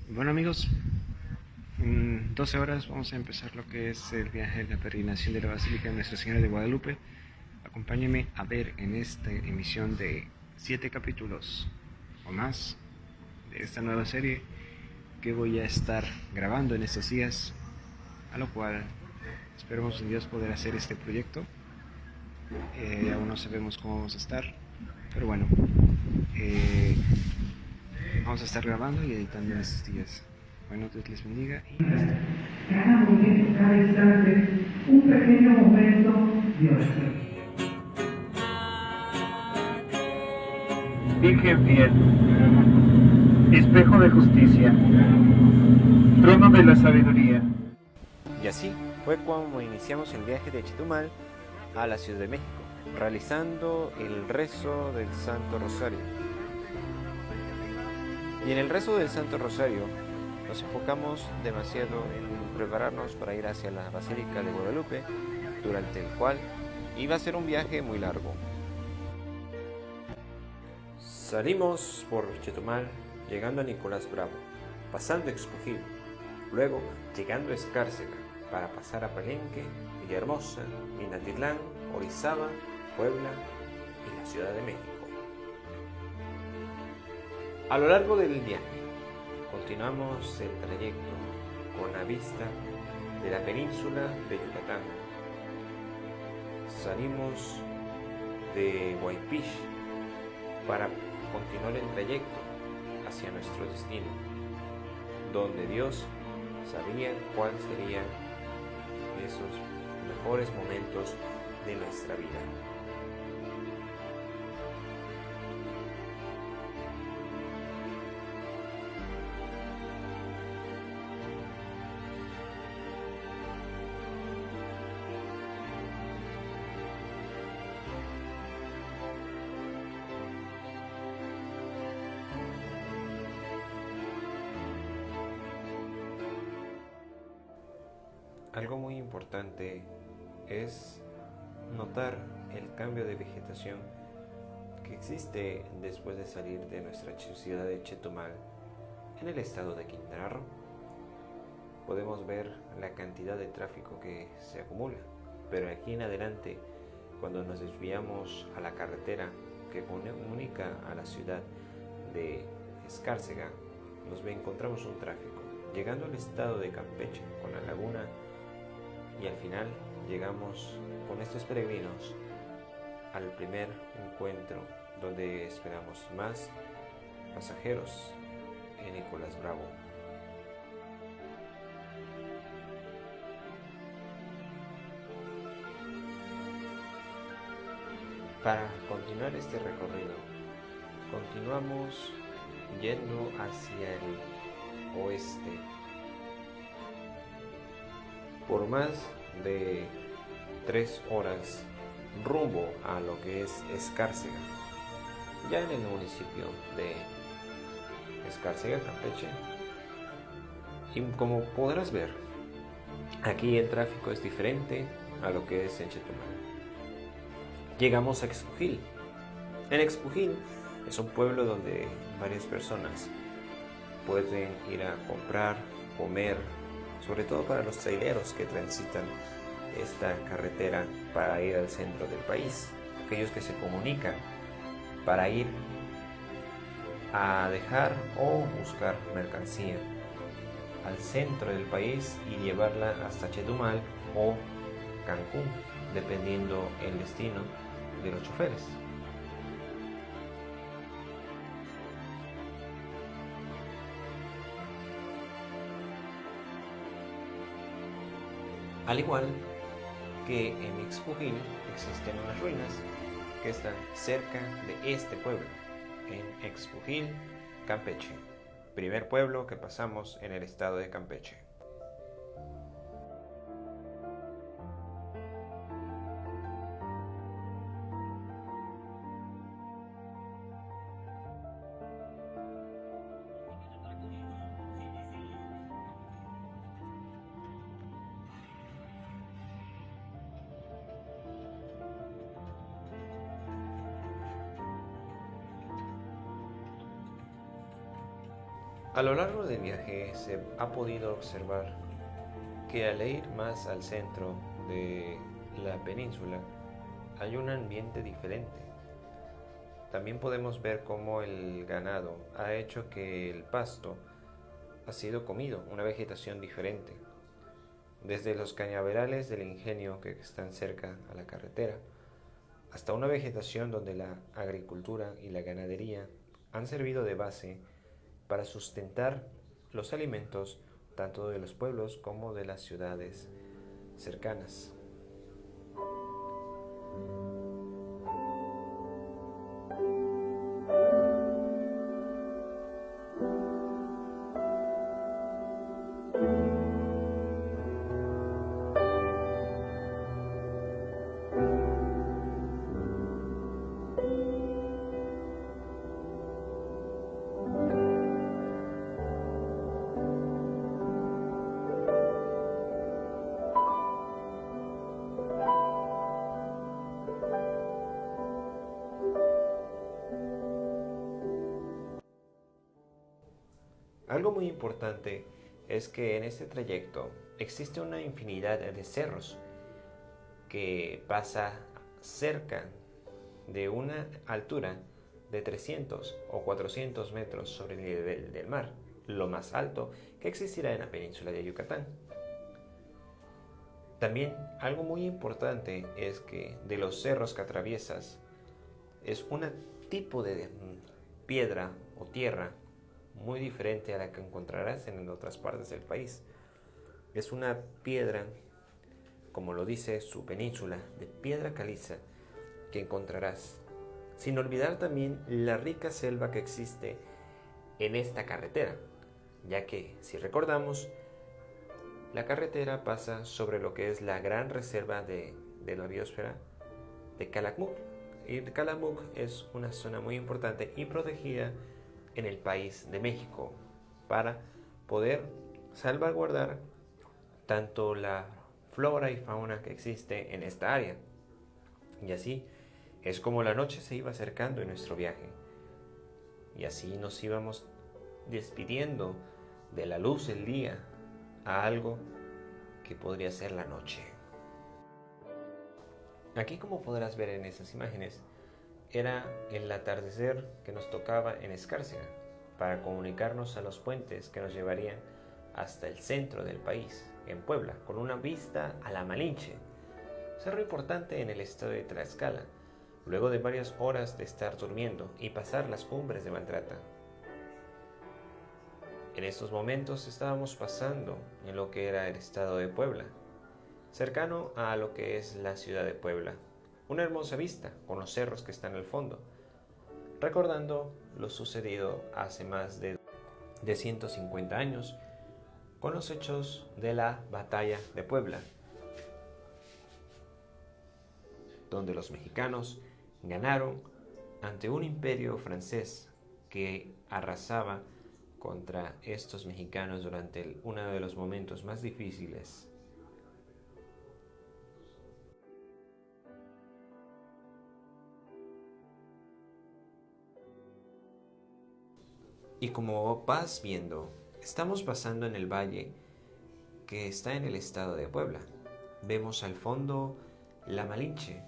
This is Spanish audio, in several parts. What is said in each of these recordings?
Bueno amigos, en 12 horas vamos a empezar lo que es el viaje de la peregrinación de la Basílica de Nuestra Señora de Guadalupe. Acompáñenme a ver en esta emisión de 7 capítulos o más de esta nueva serie que voy a estar grabando en estos días, a lo cual esperemos en Dios poder hacer este proyecto. Aún no sabemos cómo vamos a estar, pero bueno, vamos a estar grabando y editando en estos días. Bueno, Dios les bendiga y cada momento, cada instante, un pequeño momento de oración. Virgen fiel, espejo de justicia, trono de la sabiduría. Y así fue como iniciamos el viaje de Chetumal a la Ciudad de México, realizando el rezo del Santo Rosario. Y en el rezo del Santo Rosario nos enfocamos demasiado en prepararnos para ir hacia la Basílica de Guadalupe, durante el cual iba a ser un viaje muy largo. Salimos por Chetumal, llegando a Nicolás Bravo, pasando Expujil, luego llegando a Escárcega, para pasar a Palenque, Villahermosa, Minatitlán, Orizaba, Puebla y la Ciudad de México. A lo largo del viaje, continuamos el trayecto con la vista de la península de Yucatán. Salimos de Huaypich para continuar el trayecto hacia nuestro destino, donde Dios sabía cuál serían esos mejores momentos de nuestra vida. Algo muy importante es notar el cambio de vegetación que existe después de salir de nuestra ciudad de Chetumal en el estado de Quintana Roo. Podemos ver la cantidad de tráfico que se acumula, pero aquí en adelante, cuando nos desviamos a la carretera que comunica a la ciudad de Escárcega, encontramos un tráfico. Llegando al estado de Campeche, con la laguna, y al final llegamos con estos peregrinos al primer encuentro donde esperamos más pasajeros en Nicolás Bravo. Para continuar este recorrido, continuamos yendo hacia el oeste. Por más de 3 horas rumbo a lo que es Escárcega, ya en el municipio de Escárcega, Campeche. Y como podrás ver, aquí el tráfico es diferente a lo que es en Chetumal. Llegamos a Expujil. En Expujil es un pueblo donde varias personas pueden ir a comprar, comer, sobre todo para los traileros que transitan esta carretera para ir al centro del país, aquellos que se comunican para ir a dejar o buscar mercancía al centro del país y llevarla hasta Chetumal o Cancún, dependiendo el destino de los choferes. Al igual que en Expujil existen unas ruinas que están cerca de este pueblo, en Expujil, Campeche, primer pueblo que pasamos en el estado de Campeche. A lo largo del viaje se ha podido observar que al ir más al centro de la península hay un ambiente diferente. También podemos ver cómo el ganado ha hecho que el pasto ha sido comido, una vegetación diferente. Desde los cañaverales del ingenio que están cerca a la carretera, hasta una vegetación donde la agricultura y la ganadería han servido de base para sustentar los alimentos tanto de los pueblos como de las ciudades cercanas. Algo muy importante es que en este trayecto existe una infinidad de cerros que pasa cerca de una altura de 300 o 400 metros sobre el nivel del mar, lo más alto que existirá en la península de Yucatán. También algo muy importante es que de los cerros que atraviesas es un tipo de piedra o tierra muy diferente a la que encontrarás en otras partes del país. Es una piedra, como lo dice su península, de piedra caliza que encontrarás. Sin olvidar también la rica selva que existe en esta carretera, ya que, si recordamos, la carretera pasa sobre lo que es la gran reserva de la biosfera de Calakmul. Y Calakmul es una zona muy importante y protegida en el país de México para poder salvaguardar tanto la flora y fauna que existe en esta área. Y así es como la noche se iba acercando en nuestro viaje. Y así nos íbamos despidiendo de la luz del día a algo que podría ser la noche. Aquí, como podrás ver en esas imágenes, era el atardecer que nos tocaba en Escárcega para comunicarnos a los puentes que nos llevarían hasta el centro del país, en Puebla, con una vista a la Malinche, cerro importante en el estado de Tlaxcala, luego de varias horas de estar durmiendo y pasar las cumbres de Maltrata. En estos momentos estábamos pasando en lo que era el estado de Puebla, cercano a lo que es la ciudad de Puebla. Una hermosa vista con los cerros que están al fondo, recordando lo sucedido hace más de 150 años con los hechos de la batalla de Puebla, donde los mexicanos ganaron ante un imperio francés que arrasaba contra estos mexicanos durante uno de los momentos más difíciles. Y como vas viendo, estamos pasando en el valle que está en el estado de Puebla. Vemos al fondo la Malinche,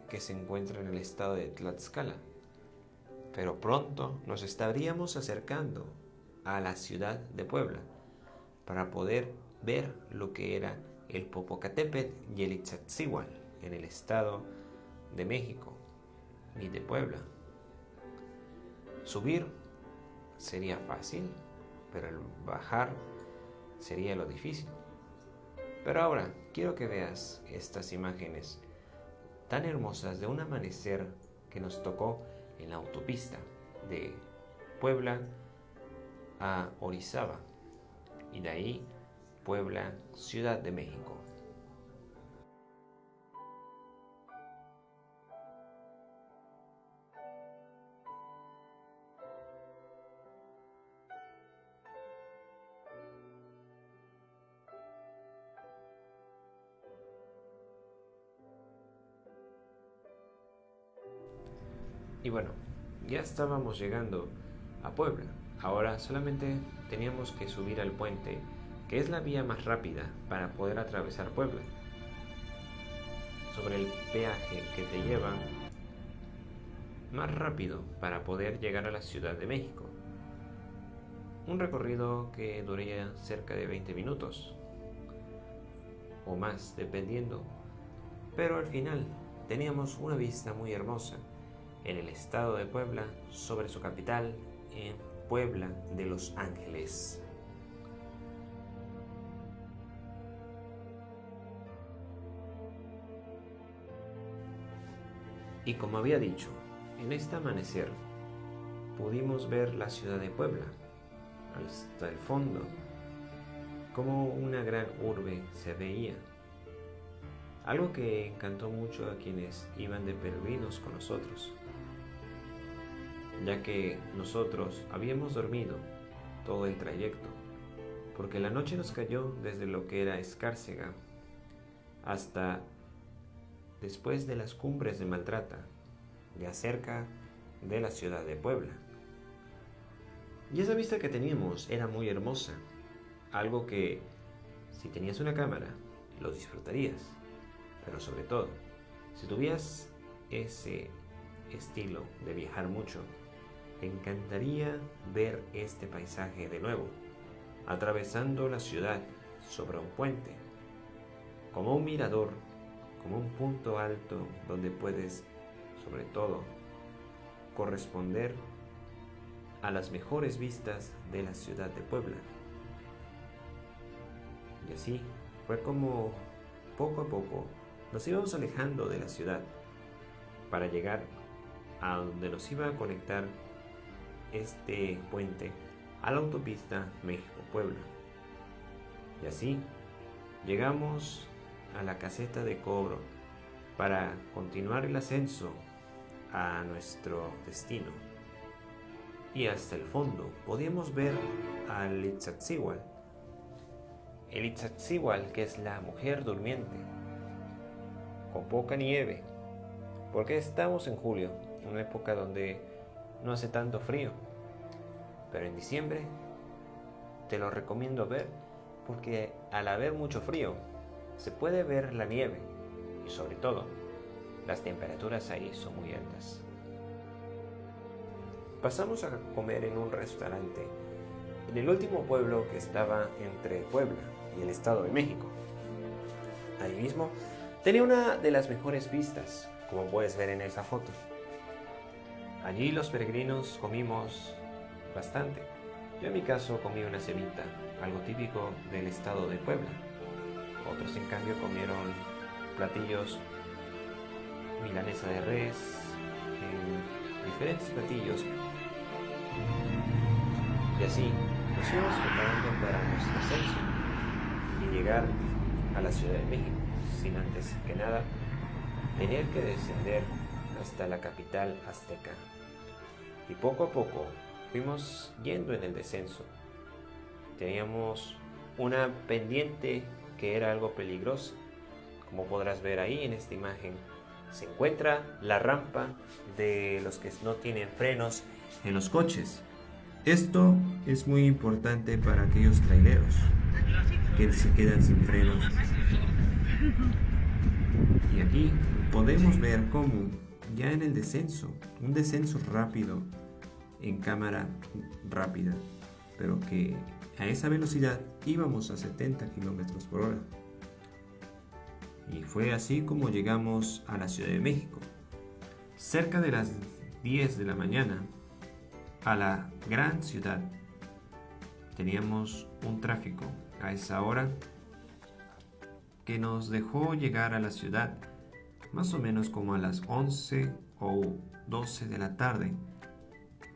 que se encuentra en el estado de Tlaxcala. Pero pronto nos estaríamos acercando a la ciudad de Puebla para poder ver lo que era el Popocatépetl y el Iztaccíhuatl en el estado de México y de Puebla. Subir sería fácil, pero el bajar sería lo difícil. Pero ahora quiero que veas estas imágenes tan hermosas de un amanecer que nos tocó en la autopista de Puebla a Orizaba y de ahí Puebla, Ciudad de México. Y bueno, ya estábamos llegando a Puebla. Ahora solamente teníamos que subir al puente, que es la vía más rápida para poder atravesar Puebla, sobre el peaje que te lleva más rápido para poder llegar a la Ciudad de México. Un recorrido que duraría cerca de 20 minutos o más, dependiendo. Pero al final teníamos una vista muy hermosa en el estado de Puebla sobre su capital, en Puebla de Los Ángeles. Y como había dicho, en este amanecer pudimos ver la ciudad de Puebla hasta el fondo, como una gran urbe se veía. Algo que encantó mucho a quienes iban de peregrinos con nosotros, ya que nosotros habíamos dormido todo el trayecto, porque la noche nos cayó desde lo que era Escárcega hasta después de las cumbres de Maltrata, ya cerca de la ciudad de Puebla. Y esa vista que teníamos era muy hermosa, algo que si tenías una cámara lo disfrutarías, pero sobre todo, si tuvieras ese estilo de viajar mucho, te encantaría ver este paisaje de nuevo, atravesando la ciudad sobre un puente, como un mirador, como un punto alto donde puedes, sobre todo, corresponder a las mejores vistas de la ciudad de Puebla. Y así fue como poco a poco nos íbamos alejando de la ciudad para llegar a donde nos iba a conectar este puente a la autopista México-Puebla. Y así llegamos a la caseta de cobro para continuar el ascenso a nuestro destino. Y hasta el fondo podíamos ver al Itzatzihual. El Itzatzihual, que es la mujer durmiente, con poca nieve, porque estamos en julio, una época donde no hace tanto frío, pero en diciembre te lo recomiendo ver, porque al haber mucho frío se puede ver la nieve y sobre todo las temperaturas ahí son muy altas. Pasamos a comer en un restaurante en el último pueblo que estaba entre Puebla y el Estado de México. Ahí mismo tenía una de las mejores vistas, como puedes ver en esa foto. Allí los peregrinos comimos bastante. Yo en mi caso comí una cebita, algo típico del Estado de Puebla. Otros en cambio comieron platillos, milanesa de res, diferentes platillos. Y así nos íbamos preparando para nuestro ascenso y llegar a la Ciudad de México, sin antes que nada tener que descender hasta la capital azteca. Y poco a poco fuimos yendo en el descenso. Teníamos una pendiente que era algo peligrosa. Como podrás ver ahí en esta imagen, se encuentra la rampa de los que no tienen frenos en los coches. Esto es muy importante para aquellos traileros que se quedan sin frenos. Y aquí podemos ver cómo ya en el descenso, un descenso rápido en cámara rápida, pero que a esa velocidad íbamos a 70 kilómetros por hora. Y fue así como llegamos a la Ciudad de México. Cerca de las 10 de la mañana, a la gran ciudad. Teníamos un tráfico a esa hora que nos dejó llegar a la ciudad más o menos como a las 11 o 12 de la tarde.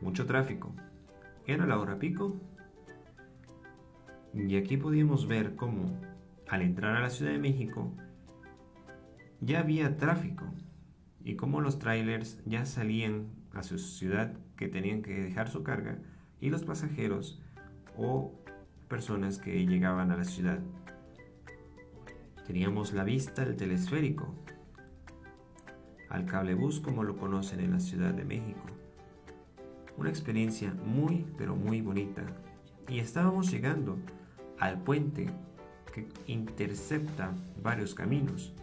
Mucho tráfico. Era la hora pico. Y aquí podíamos ver cómo al entrar a la Ciudad de México ya había tráfico y cómo los trailers ya salían a su ciudad, que tenían que dejar su carga, y los pasajeros o personas que llegaban a la ciudad. Teníamos la vista del telesférico, al cablebús como lo conocen en la Ciudad de México. una experiencia muy, pero muy bonita. Y estábamos llegando al puente que intercepta varios caminos,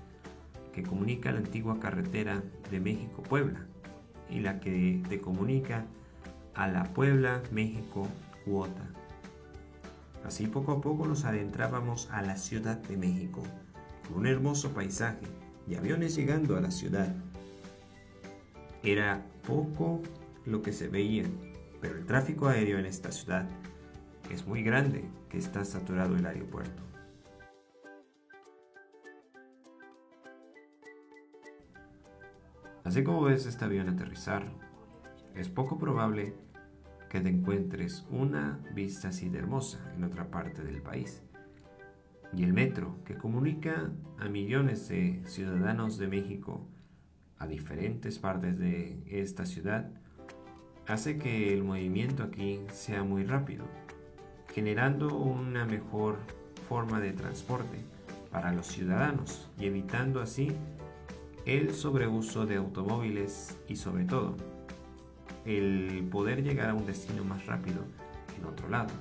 que comunica la antigua carretera de México-Puebla y la que te comunica a la Puebla-México-Cuota. Así poco a poco nos adentrábamos a la Ciudad de México, con un hermoso paisaje y aviones llegando a la ciudad. Era poco lo que se veía, pero el tráfico aéreo en esta ciudad es muy grande, que está saturado el aeropuerto. Así como ves este avión aterrizar, es poco probable que te encuentres una vista así de hermosa en otra parte del país. Y el metro, que comunica a millones de ciudadanos de México a diferentes partes de esta ciudad, hace que el movimiento aquí sea muy rápido, generando una mejor forma de transporte para los ciudadanos y evitando así el sobreuso de automóviles y sobre todo el poder llegar a un destino más rápido en otro lado.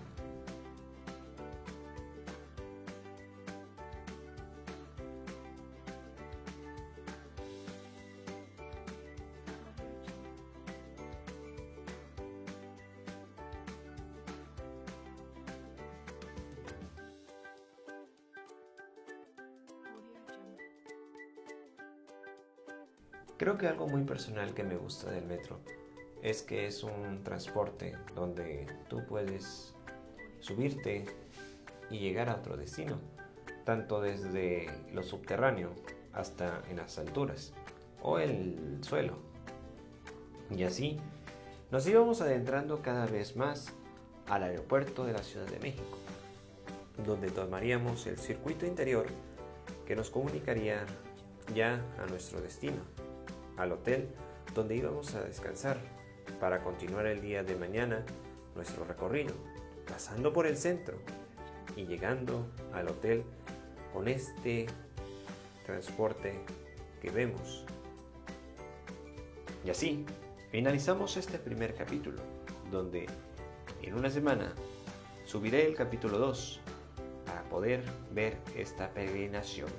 Creo que algo muy personal que me gusta del metro es que es un transporte donde tú puedes subirte y llegar a otro destino, tanto desde lo subterráneo hasta en las alturas o el suelo. Y así nos íbamos adentrando cada vez más al aeropuerto de la Ciudad de México, donde tomaríamos el circuito interior que nos comunicaría ya a nuestro destino, al hotel donde íbamos a descansar para continuar el día de mañana nuestro recorrido, pasando por el centro y llegando al hotel con este transporte que vemos. Y así finalizamos este primer capítulo, donde en una semana subiré el capítulo 2 para poder ver esta peregrinación.